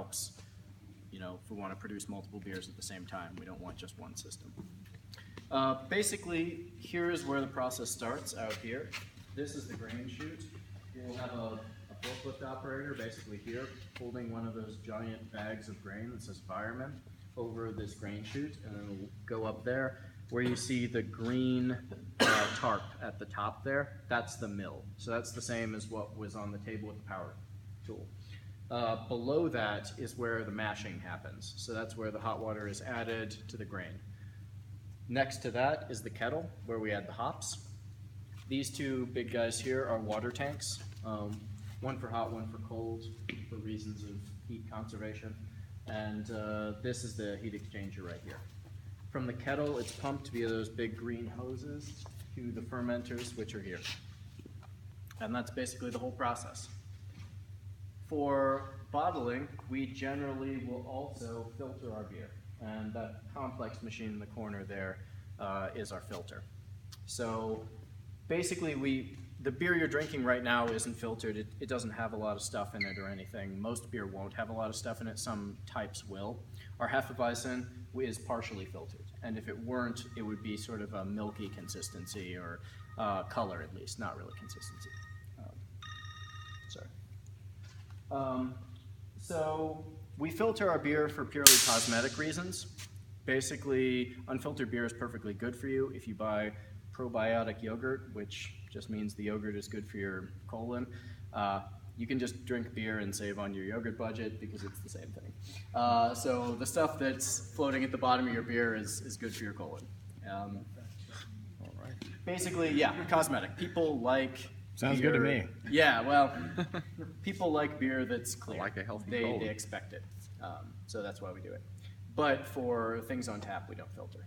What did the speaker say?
helps, if we want to produce multiple beers at the same time. We don't want just one system. Basically, here is where the process starts out here. This is the grain chute. We'll have a forklift operator basically here holding one of those giant bags of grain that says fireman over this grain chute, and then we'll go up there where you see the green tarp at the top there. That's the mill. So that's the same as what was on the table with the power tool. Below that is where the mashing happens. So that's where the hot water is added to the grain. Next to that is the kettle where we add the hops. These two big guys here are water tanks, one for hot, one for cold, for reasons of heat conservation. And this is the heat exchanger right here. From the kettle, it's pumped via those big green hoses to the fermenters, which are here. And that's basically the whole process. For bottling, we generally will also filter our beer. And that complex machine in the corner there is our filter. So basically, the beer you're drinking right now isn't filtered. It doesn't have a lot of stuff in it or anything. Most beer won't have a lot of stuff in it. Some types will. Our Hefeweizen is partially filtered. And if it weren't, it would be sort of a milky consistency or color at least, not really consistency. So we filter our beer for purely cosmetic reasons. Basically, unfiltered beer is perfectly good for you if you buy probiotic yogurt, which just means the yogurt is good for your colon. You can just drink beer and save on your yogurt budget because it's the same thing. So the stuff that's floating at the bottom of your beer is good for your colon. All right. Basically, yeah, cosmetic. People like Sounds beer. good to me. Yeah, well, people like beer that's clear. I like a healthy they colon. expect it. So that's why we do it. But for things on tap, we don't filter.